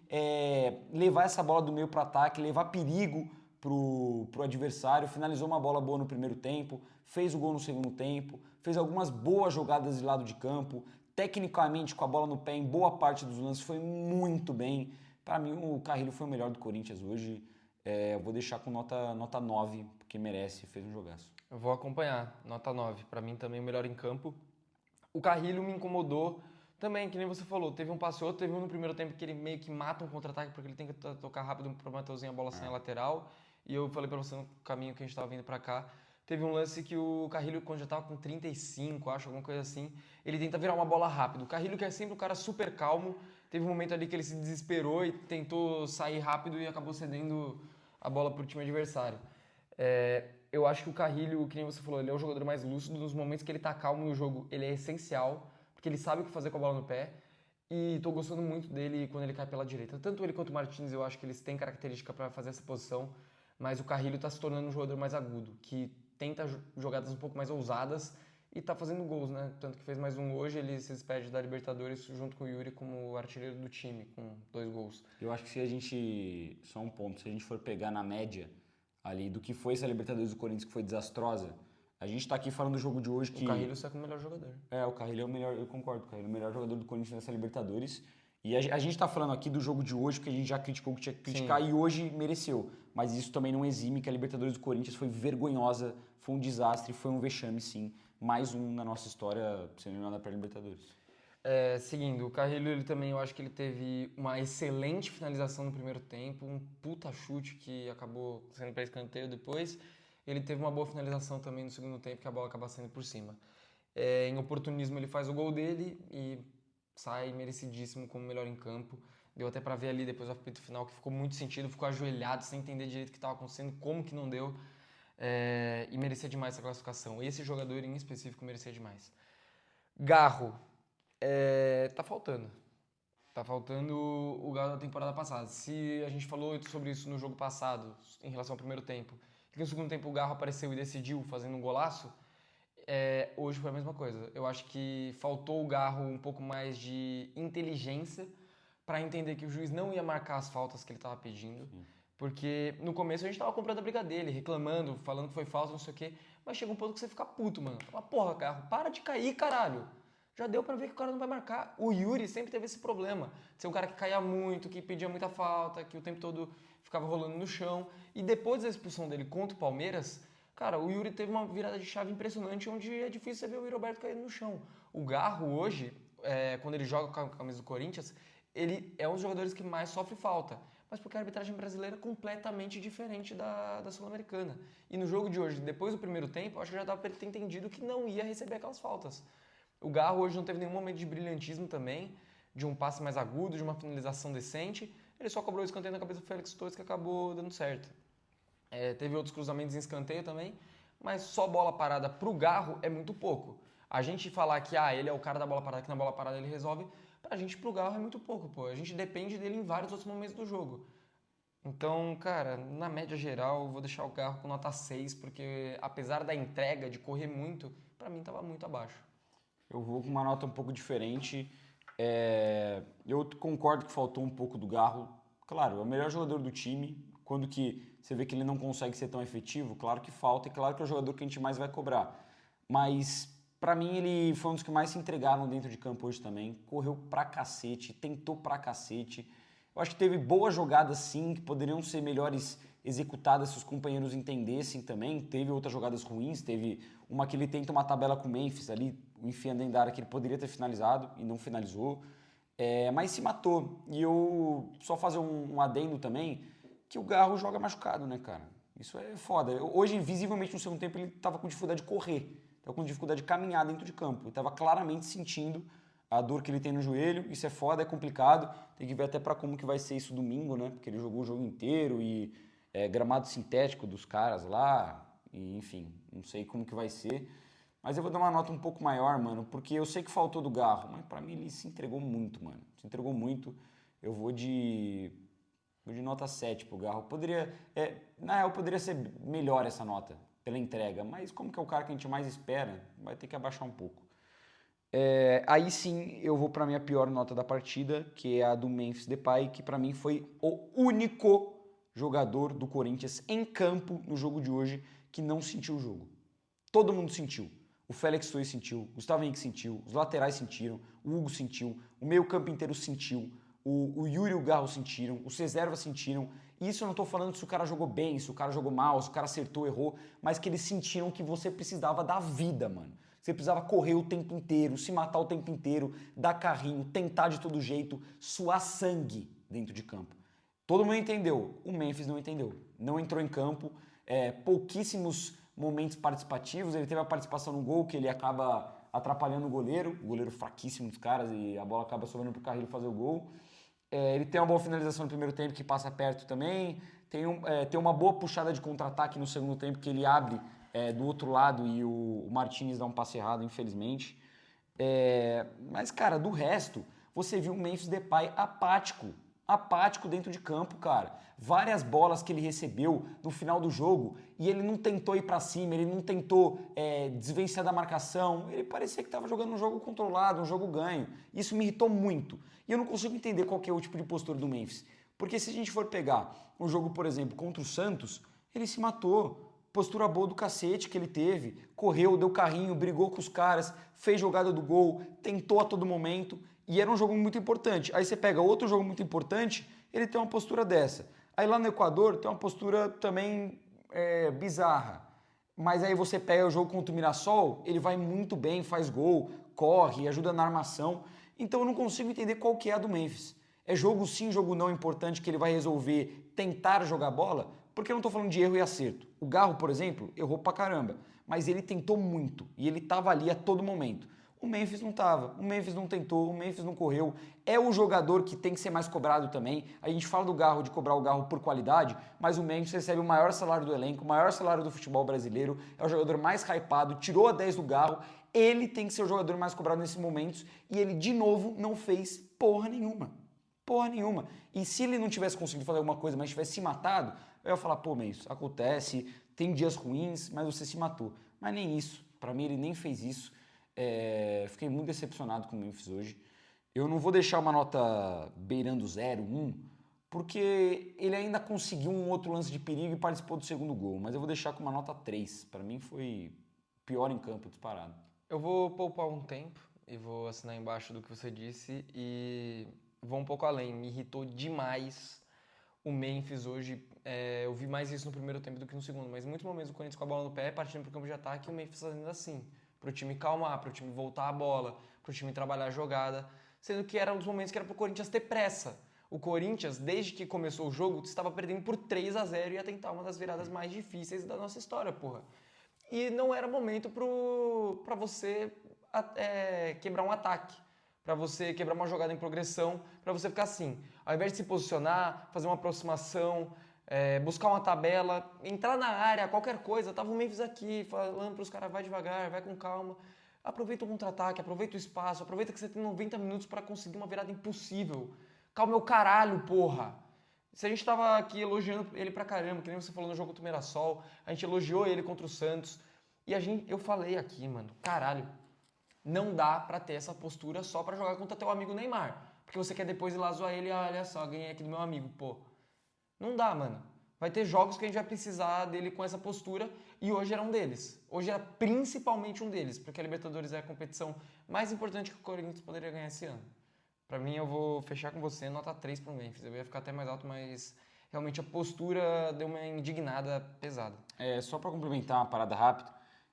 levar essa bola do meio para o ataque, levar perigo pro adversário, finalizou uma bola boa no primeiro tempo, fez o gol no segundo tempo, fez algumas boas jogadas de lado de campo, tecnicamente com a bola no pé em boa parte dos lances foi muito bem. Para mim o Carrilho foi o melhor do Corinthians hoje, eu vou deixar com nota 9, porque merece, fez um jogaço. Eu vou acompanhar, nota 9. Pra mim também o melhor em campo. O Carrilho me incomodou também, que nem você falou, teve um passe ou outro, teve um no primeiro tempo que ele meio que mata um contra-ataque porque ele tem que tocar rápido pro Mateuzinho, a bola sai na lateral. E eu falei pra você no caminho que a gente tava vindo pra cá, teve um lance que o Carrilho, quando já tava com 35, acho, alguma coisa assim, ele tenta virar uma bola rápido. O Carrilho, que é sempre um cara super calmo, teve um momento ali que ele se desesperou e tentou sair rápido e acabou cedendo a bola pro time adversário. Eu acho que o Carrilho, que nem você falou, ele é o jogador mais lúcido. Nos momentos que ele tá calmo no jogo, ele é essencial, porque ele sabe o que fazer com a bola no pé. E tô gostando muito dele quando ele cai pela direita. Tanto ele quanto o Martins, eu acho que eles têm característica para fazer essa posição, mas o Carrilho tá se tornando um jogador mais agudo, que tenta jogadas um pouco mais ousadas e tá fazendo gols, né? Tanto que fez mais um hoje, ele se despede da Libertadores junto com o Yuri como artilheiro do time, com 2 gols. Eu acho que se a gente, só um ponto, se a gente for pegar na média ali do que foi essa Libertadores do Corinthians, que foi desastrosa, a gente tá aqui falando do jogo de hoje que... O Carrilho sai como o melhor jogador. O Carrilho é o melhor, eu concordo, o Carrilho é o melhor jogador do Corinthians nessa Libertadores. E a gente tá falando aqui do jogo de hoje, porque a gente já criticou o que tinha que criticar e hoje mereceu. Mas isso também não exime que a Libertadores do Corinthians foi vergonhosa, foi um desastre, foi um vexame, sim. Mais um na nossa história sendo eliminado para a Libertadores. Seguindo, o Carrilho, ele também, eu acho que ele teve uma excelente finalização no primeiro tempo, um puta chute que acabou sendo para escanteio depois. Ele teve uma boa finalização também no segundo tempo, que a bola acaba saindo por cima. Em oportunismo, ele faz o gol dele e sai merecidíssimo como melhor em campo. Deu até para ver ali depois do apito final que ficou muito sentido, ficou ajoelhado sem entender direito o que estava acontecendo, como que não deu. E merecia demais essa classificação. Esse jogador em específico merecia demais. Garro, tá faltando. Tá faltando o Garro da temporada passada. Se a gente falou sobre isso no jogo passado, em relação ao primeiro tempo, que no segundo tempo o Garro apareceu e decidiu fazendo um golaço, hoje foi a mesma coisa. Eu acho que faltou o Garro um pouco mais de inteligência para entender que o juiz não ia marcar as faltas que ele estava pedindo. Sim. Porque no começo a gente tava comprando a briga dele, reclamando, falando que foi falta, não sei o quê. Mas chega um ponto que você fica puto, mano. Fala, porra, Garro, para de cair, caralho. Já deu pra ver que o cara não vai marcar. O Yuri sempre teve esse problema. De ser um cara que caía muito, que pedia muita falta, que o tempo todo ficava rolando no chão. E depois da expulsão dele contra o Palmeiras, cara, o Yuri teve uma virada de chave impressionante, onde é difícil você ver o Yuri Alberto caindo no chão. O Garro hoje, quando ele joga com a camisa do Corinthians, ele é um dos jogadores que mais sofre falta. Mas porque a arbitragem brasileira é completamente diferente da sul-americana. E no jogo de hoje, depois do primeiro tempo, acho que já dava para ele ter entendido que não ia receber aquelas faltas. O Garro hoje não teve nenhum momento de brilhantismo também, de um passe mais agudo, de uma finalização decente. Ele só cobrou o escanteio na cabeça do Félix Torres, que acabou dando certo. Teve outros cruzamentos em escanteio também, mas só bola parada pro Garro é muito pouco. A gente falar que ele é o cara da bola parada, que na bola parada ele resolve, pra gente pro Garro é muito pouco, pô. A gente depende dele em vários outros momentos do jogo. Então, cara, na média geral, eu vou deixar o Garro com nota 6, porque apesar da entrega, de correr muito, pra mim tava muito abaixo. Eu vou com uma nota um pouco diferente. Eu concordo que faltou um pouco do Garro. Claro, é o melhor jogador do time. Quando que você vê que ele não consegue ser tão efetivo, claro que falta e claro que é o jogador que a gente mais vai cobrar. Mas, pra mim, ele foi um dos que mais se entregaram dentro de campo hoje também. Correu pra cacete, tentou pra cacete. Eu acho que teve boas jogadas sim, que poderiam ser melhores executadas se os companheiros entendessem também. Teve outras jogadas ruins, teve uma que ele tenta uma tabela com o Memphis ali, enfiando dentro da área que ele poderia ter finalizado e não finalizou. Mas se matou. E eu só fazer um adendo também, que o Garro joga machucado, né, cara? Isso é foda. Hoje, visivelmente, no segundo tempo, ele tava com dificuldade de correr. Tava com dificuldade de caminhar dentro de campo. Ele tava claramente sentindo a dor que ele tem no joelho. Isso é foda, é complicado. Tem que ver até pra como que vai ser isso domingo, né? Porque ele jogou o jogo inteiro e gramado sintético dos caras lá. E, enfim, não sei como que vai ser. Mas eu vou dar uma nota um pouco maior, mano, porque eu sei que faltou do Garro, mas pra mim ele se entregou muito, mano. Se entregou muito. Eu vou de nota 7 pro Garro. Na real, poderia ser melhor essa nota pela entrega, mas como que é o cara que a gente mais espera, vai ter que abaixar um pouco. Aí sim, eu vou pra minha pior nota da partida, que é a do Memphis Depay, que pra mim foi o único jogador do Corinthians em campo no jogo de hoje que não sentiu o jogo. Todo mundo sentiu. O Félix Torres sentiu, o Gustavo Henrique sentiu, os laterais sentiram, o Hugo sentiu, o meio campo inteiro sentiu, o Yuri e o Garro sentiram, os reservas sentiram. E isso eu não tô falando se o cara jogou bem, se o cara jogou mal, se o cara acertou, errou, mas que eles sentiram que você precisava da vida, mano. Você precisava correr o tempo inteiro, se matar o tempo inteiro, dar carrinho, tentar de todo jeito, suar sangue dentro de campo. Todo mundo entendeu, o Memphis não entendeu. Não entrou em campo, pouquíssimos momentos participativos, ele teve a participação no gol que ele acaba atrapalhando o goleiro fraquíssimo dos caras e a bola acaba sobrando pro Carrilho fazer o gol. Ele tem uma boa finalização no primeiro tempo que passa perto também, tem uma boa puxada de contra-ataque no segundo tempo que ele abre do outro lado e o Martínez dá um passe errado, infelizmente. Mas, cara, do resto, você viu o Memphis Depay apático. apático dentro de campo, cara. Várias bolas que ele recebeu no final do jogo e ele não tentou ir pra cima, ele não tentou desvencilhar da marcação. Ele parecia que estava jogando um jogo controlado, um jogo ganho. Isso me irritou muito. E eu não consigo entender qual que é o tipo de postura do Memphis. Porque se a gente for pegar um jogo, por exemplo, contra o Santos, ele se matou. Postura boa do cacete que ele teve. Correu, deu carrinho, brigou com os caras, fez jogada do gol, tentou a todo momento. E era um jogo muito importante. Aí você pega outro jogo muito importante, ele tem uma postura dessa. Aí lá no Equador tem uma postura também bizarra. Mas aí você pega o jogo contra o Mirassol, ele vai muito bem, faz gol, corre, ajuda na armação. Então eu não consigo entender qual que é a do Memphis. É jogo sim, jogo não importante que ele vai resolver tentar jogar bola? Porque eu não estou falando de erro e acerto. O Garro, por exemplo, errou pra caramba. Mas ele tentou muito e ele estava ali a todo momento. O Memphis não estava, o Memphis não tentou, o Memphis não correu. É o jogador que tem que ser mais cobrado também. A gente fala do Garro, de cobrar o Garro por qualidade, mas o Memphis recebe o maior salário do elenco, o maior salário do futebol brasileiro, é o jogador mais hypado, tirou a 10 do Garro. Ele tem que ser o jogador mais cobrado nesses momentos e ele, de novo, não fez porra nenhuma. Porra nenhuma. E se ele não tivesse conseguido fazer alguma coisa, mas tivesse se matado, eu ia falar, pô, Memphis, acontece, tem dias ruins, mas você se matou. Mas nem isso. Pra mim, ele nem fez isso. Fiquei muito decepcionado com o Memphis hoje. Eu não vou deixar uma nota beirando 0, 1, porque ele ainda conseguiu um outro lance de perigo e participou do segundo gol. Mas eu vou deixar com uma nota 3. Pra mim foi pior em campo, disparado. Eu vou poupar um tempo e vou assinar embaixo do que você disse e vou um pouco além. Me irritou demais o Memphis hoje. Eu vi mais isso no primeiro tempo do que no segundo, mas em muitos momentos o Corinthians com a bola no pé, partindo para o campo de ataque e o Memphis fazendo assim, para o time calmar, para o time voltar a bola, para o time trabalhar a jogada, sendo que era um dos momentos que era para o Corinthians ter pressa. O Corinthians, desde que começou o jogo, estava perdendo por 3-0 e ia tentar uma das viradas mais difíceis da nossa história, porra. E não era momento para você quebrar um ataque, para você quebrar uma jogada em progressão, para você ficar assim, ao invés de se posicionar, fazer uma aproximação, buscar uma tabela, entrar na área, qualquer coisa, tava o Memphis aqui, falando para os caras, vai devagar, vai com calma, aproveita o contra-ataque, aproveita o espaço, aproveita que você tem 90 minutos para conseguir uma virada impossível. Calma meu caralho, porra! Se a gente tava aqui elogiando ele pra caramba, que nem você falou no jogo do Mirassol, a gente elogiou ele contra o Santos, e eu falei aqui, mano, caralho, não dá pra ter essa postura só pra jogar contra teu amigo Neymar. Porque você quer depois ir lá zoar ele, olha só, ganhei aqui do meu amigo, pô. Não dá, mano. Vai ter jogos que a gente vai precisar dele com essa postura e hoje era um deles. Hoje era principalmente um deles, porque a Libertadores é a competição mais importante que o Corinthians poderia ganhar esse ano. Pra mim, eu vou fechar com você, nota 3 pro Memphis. Eu ia ficar até mais alto, mas realmente a postura deu uma indignada pesada. Só pra complementar uma parada rápida,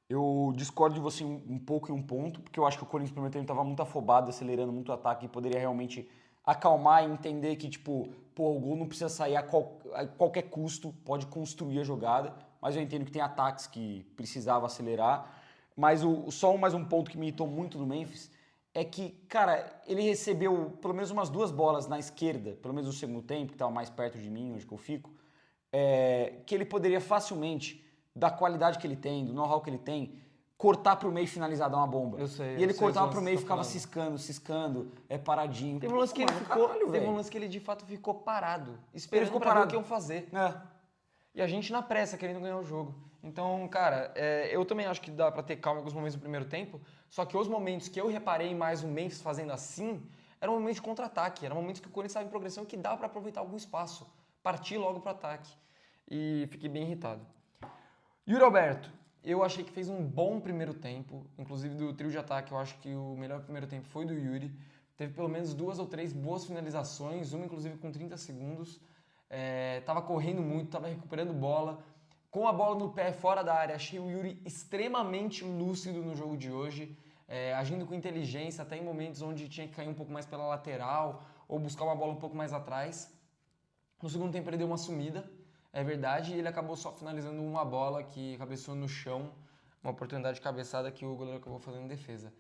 eu discordo de você um pouco em um ponto, porque eu acho que o Corinthians no primeiro tempo estava muito afobado, acelerando muito o ataque e poderia realmente acalmar e entender que, tipo, pô, o gol não precisa sair a qualquer custo, pode construir a jogada, mas eu entendo que tem ataques que precisava acelerar. Mas só mais um ponto que me irritou muito do Memphis é que, cara, ele recebeu pelo menos umas 2 bolas na esquerda, pelo menos no segundo tempo, que estava mais perto de mim, onde que eu fico, que ele poderia facilmente, da qualidade que ele tem, do know-how que ele tem, cortar pro meio e finalizar, dar uma bomba. Eu sei, e ele cortava pro meio e tá ficava falando. ciscando, paradinho. Teve um lance que ele teve um lance que ele de fato ficou parado, esperando pra ver o que iam fazer. E a gente na pressa, querendo ganhar o jogo. Então, cara, eu também acho que dá pra ter calma em alguns momentos do primeiro tempo, só que os momentos que eu reparei mais o Memphis fazendo assim, eram momentos de contra-ataque, eram momentos que o Corinthians estava em progressão e que dava pra aproveitar algum espaço, partir logo pro ataque. E fiquei bem irritado. Yuri Alberto, eu achei que fez um bom primeiro tempo, inclusive do trio de ataque, eu acho que o melhor primeiro tempo foi do Yuri. Teve pelo menos 2 ou 3 boas finalizações, uma inclusive com 30 segundos. Tava correndo muito, tava recuperando bola. Com a bola no pé, fora da área, achei o Yuri extremamente lúcido no jogo de hoje, agindo com inteligência, até em momentos onde tinha que cair um pouco mais pela lateral ou buscar uma bola um pouco mais atrás. No segundo tempo ele deu uma sumida, é verdade, e ele acabou só finalizando uma bola que cabeçou no chão, uma oportunidade de cabeçada que o goleiro acabou fazendo em defesa.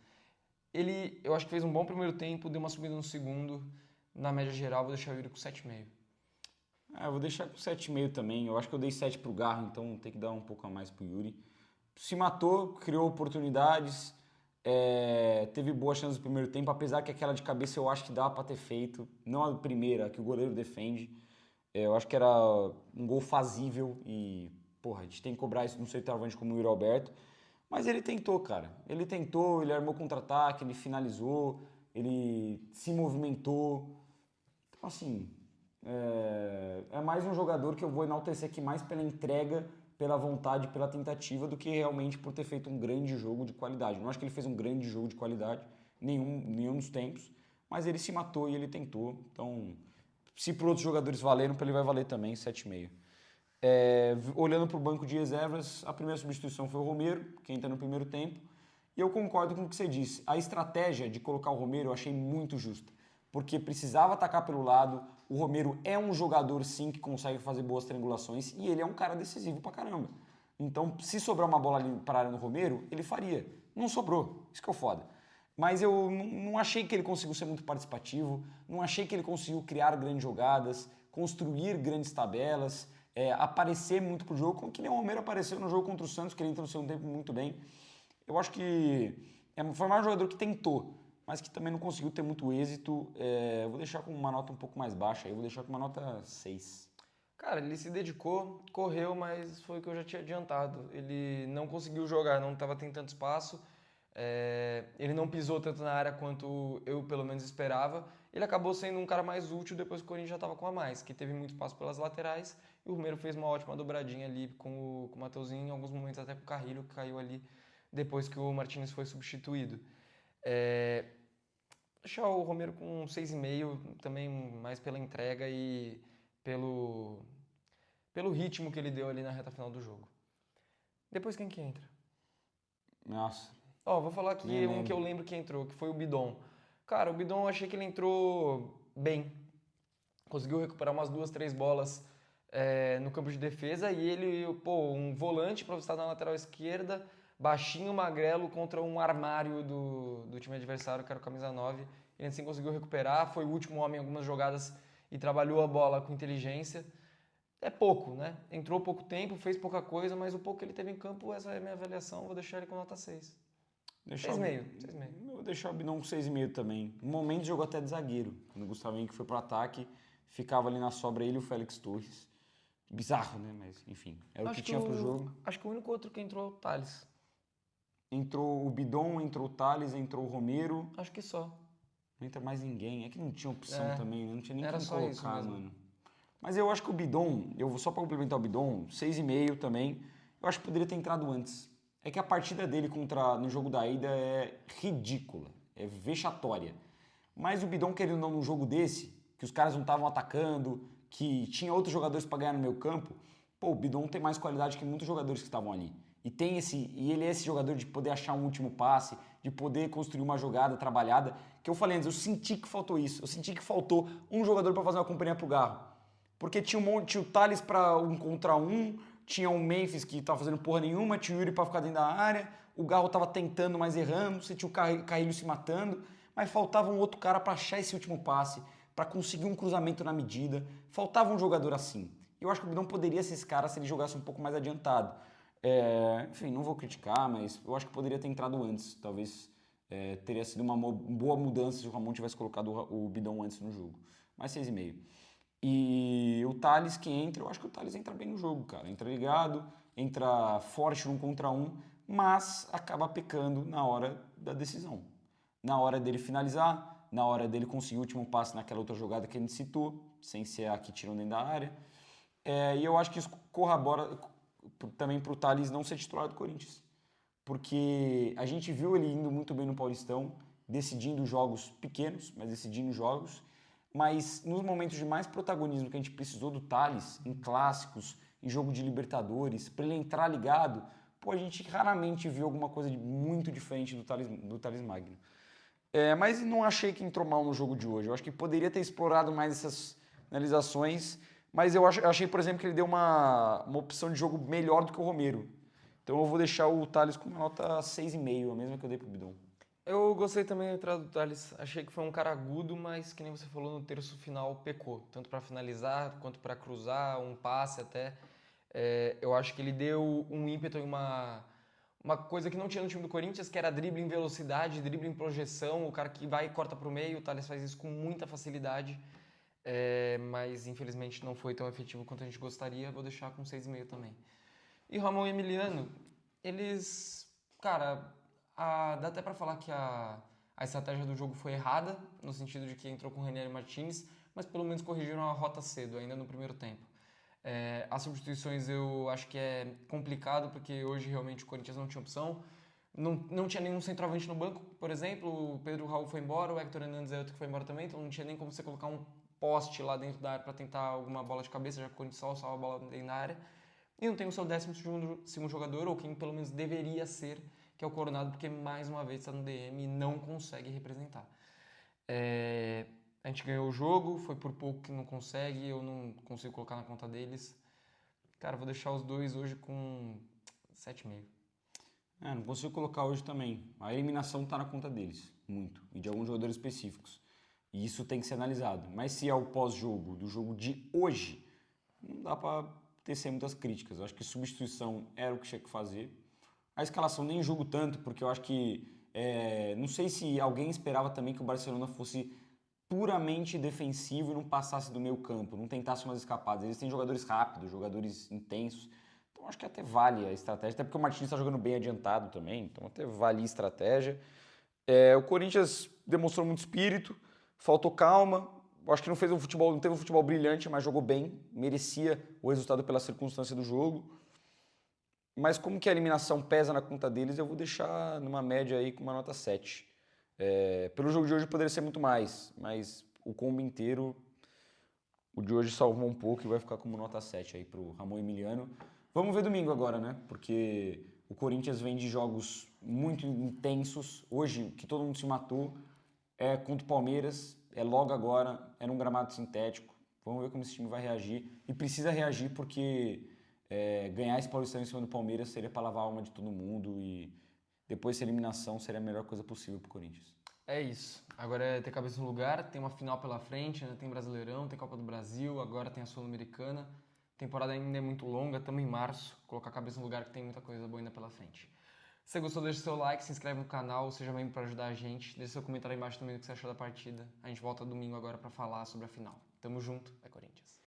Eu acho que fez um bom primeiro tempo, deu uma subida no segundo, na média geral vou deixar o Yuri com 7,5. Eu vou deixar com 7,5 também. Eu acho que eu dei 7 pro Garro, então tem que dar um pouco a mais pro Yuri. Se matou, criou oportunidades, Teve boas chances no primeiro tempo, apesar que aquela de cabeça eu acho que dava pra ter feito. Não a primeira, a que o goleiro defende. Eu acho que era um gol fazível e, porra, a gente tem que cobrar isso no centroavante como o Yuri Alberto. Mas ele tentou, cara. Ele tentou, ele armou contra-ataque, ele finalizou, ele se movimentou. Então, assim, é mais um jogador que eu vou enaltecer aqui mais pela entrega, pela vontade, pela tentativa, do que realmente por ter feito um grande jogo de qualidade. Não acho que ele fez um grande jogo de qualidade, nenhum dos tempos, mas ele se matou e ele tentou. Então, se para outros jogadores valeram, para ele vai valer também, 7,5. Olhando para o banco de reservas, a primeira substituição foi o Romero, que entra no primeiro tempo. E eu concordo com o que você disse. A estratégia de colocar o Romero eu achei muito justa. Porque precisava atacar pelo lado. O Romero é um jogador, sim, que consegue fazer boas triangulações. E ele é um cara decisivo pra caramba. Então, se sobrar uma bola ali para área no Romero, ele faria. Não sobrou. Isso que é o foda. Mas eu não achei que ele conseguiu ser muito participativo. Não achei que ele conseguiu criar grandes jogadas, construir grandes tabelas, aparecer muito pro jogo, que nem o Romero apareceu no jogo contra o Santos, que ele entra no segundo tempo muito bem. Eu acho que foi mais um jogador que tentou, mas que também não conseguiu ter muito êxito. Eu vou deixar com uma nota um pouco mais baixa, eu vou deixar com uma nota 6. Cara, ele se dedicou, correu, mas foi o que eu já tinha adiantado. Ele não conseguiu jogar, não estava tendo tanto espaço. Ele não pisou tanto na área quanto eu, pelo menos, esperava. Ele acabou sendo um cara mais útil depois que o Corinthians já estava com a mais, que teve muito espaço pelas laterais. E o Romero fez uma ótima dobradinha ali com o Matheusinho, em alguns momentos até com o Carrilho, que caiu ali depois que o Martínez foi substituído. Deixar o Romero com um 6,5, também mais pela entrega e pelo, pelo ritmo que ele deu ali na reta final do jogo. Depois quem que entra? Nossa, Vou falar aqui nem um que eu lembro. lembro que entrou, que foi o Bidon. Cara, o Bidon eu achei que ele entrou bem. Conseguiu recuperar umas 2, 3 bolas no campo de defesa e ele, pô, um volante para você estar na lateral esquerda, baixinho, magrelo, contra um armário do time adversário, que era o camisa 9. Ele assim conseguiu recuperar, foi o último homem em algumas jogadas e trabalhou a bola com inteligência. É pouco, né? Entrou pouco tempo, fez pouca coisa, mas o pouco que ele teve em campo, essa é a minha avaliação, vou deixar ele com nota 6. Deixar o, 6,5, 6,5. eu vou deixar o Bidon com 6,5 também. No momento jogou até de zagueiro. Quando o Gustavo Henrique foi pro ataque, ficava ali na sobra ele e o Félix Torres. Bizarro, né? Mas, enfim, era o que tinha pro jogo. Acho que o único outro que entrou é o Thales. Entrou o Bidon, entrou o Thales, entrou o Romero. Acho que só. Não entra mais ninguém. É que não tinha opção É, também, né? Não tinha nem era quem só isso colocar, mesmo. mano. Mas eu acho que o Bidon, só para complementar o Bidon, 6,5 também. Eu acho que poderia ter entrado antes. É que a partida dele no jogo da ida é ridícula, é vexatória. Mas o Bidon, querendo ou não, num jogo desse, que os caras não estavam atacando, que tinha outros jogadores para ganhar no meio campo, pô, o Bidon tem mais qualidade que muitos jogadores que estavam ali. E ele é esse jogador de poder achar um último passe, de poder construir uma jogada trabalhada, que eu falei antes, eu senti que faltou isso. Eu senti que faltou um jogador para fazer uma companhia pro Garro. Porque tinha tinha o Thales para um contra um, tinha o Memphis que tava fazendo porra nenhuma, tinha o Yuri para ficar dentro da área, o Garro tava tentando, mas errando, você tinha o Carrilho se matando, mas faltava um outro cara para achar esse último passe, para conseguir um cruzamento na medida. Faltava um jogador assim. Eu acho que o Bidão poderia ser esse cara se ele jogasse um pouco mais adiantado. Enfim, não vou criticar, mas eu acho que poderia ter entrado antes. Talvez teria sido uma boa mudança se o Ramon tivesse colocado o Bidão antes no jogo. Mas 6,5. E o Thales que entra, eu acho que o Thales entra bem no jogo, cara. Entra ligado, entra forte num contra um, mas acaba pecando na hora da decisão. Na hora dele finalizar, na hora dele conseguir o último passe naquela outra jogada que a gente citou, sem ser a que tirou dentro da área. E eu acho que isso corrobora também para o Thales não ser titular do Corinthians. Porque a gente viu ele indo muito bem no Paulistão, decidindo jogos pequenos, mas decidindo jogos. Mas nos momentos de mais protagonismo que a gente precisou do Thales, em clássicos, em jogo de Libertadores, para ele entrar ligado, pô, a gente raramente viu alguma coisa muito diferente do Thales Magno. Mas não achei que entrou mal no jogo de hoje. Eu acho que poderia ter explorado mais essas finalizações, mas eu achei, por exemplo, que ele deu uma opção de jogo melhor do que o Romero. Então eu vou deixar o Thales com uma nota 6,5, a mesma que eu dei pro Bidon. Eu gostei também da entrada do Thales. Achei que foi um cara agudo, mas que nem você falou, no terço final pecou. Tanto para finalizar, quanto para cruzar, um passe até. Eu acho que ele deu um ímpeto e uma coisa que não tinha no time do Corinthians, que era drible em velocidade, drible em projeção, o cara que vai e corta pro meio, o Thales faz isso com muita facilidade, mas infelizmente não foi tão efetivo quanto a gente gostaria, vou deixar com 6,5 também. E Ramon e Emiliano, eles, cara, dá até pra falar que a estratégia do jogo foi errada, no sentido de que entrou com o Ranieri Martins, mas pelo menos corrigiram a rota cedo, ainda no primeiro tempo. As substituições eu acho que é complicado, porque hoje realmente o Corinthians não tinha opção. Não tinha nenhum centroavante no banco, por exemplo, o Pedro Raul foi embora, o Hector Hernandes é outro que foi embora também, então não tinha nem como você colocar um poste lá dentro da área para tentar alguma bola de cabeça, já que o Corinthians só salva a bola dentro da área. E não tem o seu 12º jogador, ou quem pelo menos deveria ser, que é o Coronado, porque mais uma vez está no DM e não consegue representar. A gente ganhou o jogo, foi por pouco que não consegue, eu não consigo colocar na conta deles. Cara, vou deixar os dois hoje com 7,5. Não consigo colocar hoje também. A eliminação está na conta deles, muito, e de alguns jogadores específicos. E isso tem que ser analisado. Mas se é o pós-jogo do jogo de hoje, não dá para tecer muitas críticas. Eu acho que substituição era o que tinha que fazer. A escalação nem julgo tanto, porque eu acho que... não sei se alguém esperava também que o Barcelona fosse puramente defensivo e não passasse do meio campo, não tentasse umas escapadas. Eles têm jogadores rápidos, jogadores intensos. Então acho que até vale a estratégia, até porque o Martins está jogando bem adiantado também, então até vale a estratégia. O Corinthians demonstrou muito espírito, faltou calma. Acho que não teve um futebol brilhante, mas jogou bem, merecia o resultado pela circunstância do jogo. Mas como que a eliminação pesa na conta deles, eu vou deixar numa média aí com uma nota 7. Pelo jogo de hoje poderia ser muito mais, mas o combo inteiro, o de hoje salvou um pouco e vai ficar como nota 7 aí pro Ramon Emiliano. Vamos ver domingo agora, né? Porque o Corinthians vem de jogos muito intensos. Hoje, que todo mundo se matou, é contra o Palmeiras, é logo agora, é num gramado sintético. Vamos ver como esse time vai reagir. E precisa reagir porque ganhar esse Paulistão em cima do Palmeiras seria para lavar a alma de todo mundo e depois dessa eliminação seria a melhor coisa possível pro Corinthians. É isso. Agora é ter cabeça no lugar, tem uma final pela frente, né? Tem Brasileirão, tem Copa do Brasil, agora tem a Sul-Americana. A temporada ainda é muito longa, estamos em março. Colocar a cabeça no lugar que tem muita coisa boa ainda pela frente. Se você gostou, deixa seu like, se inscreve no canal, seja membro para ajudar a gente. Deixa seu comentário aí embaixo também do que você achou da partida. A gente volta domingo agora para falar sobre a final. Tamo junto, é Corinthians.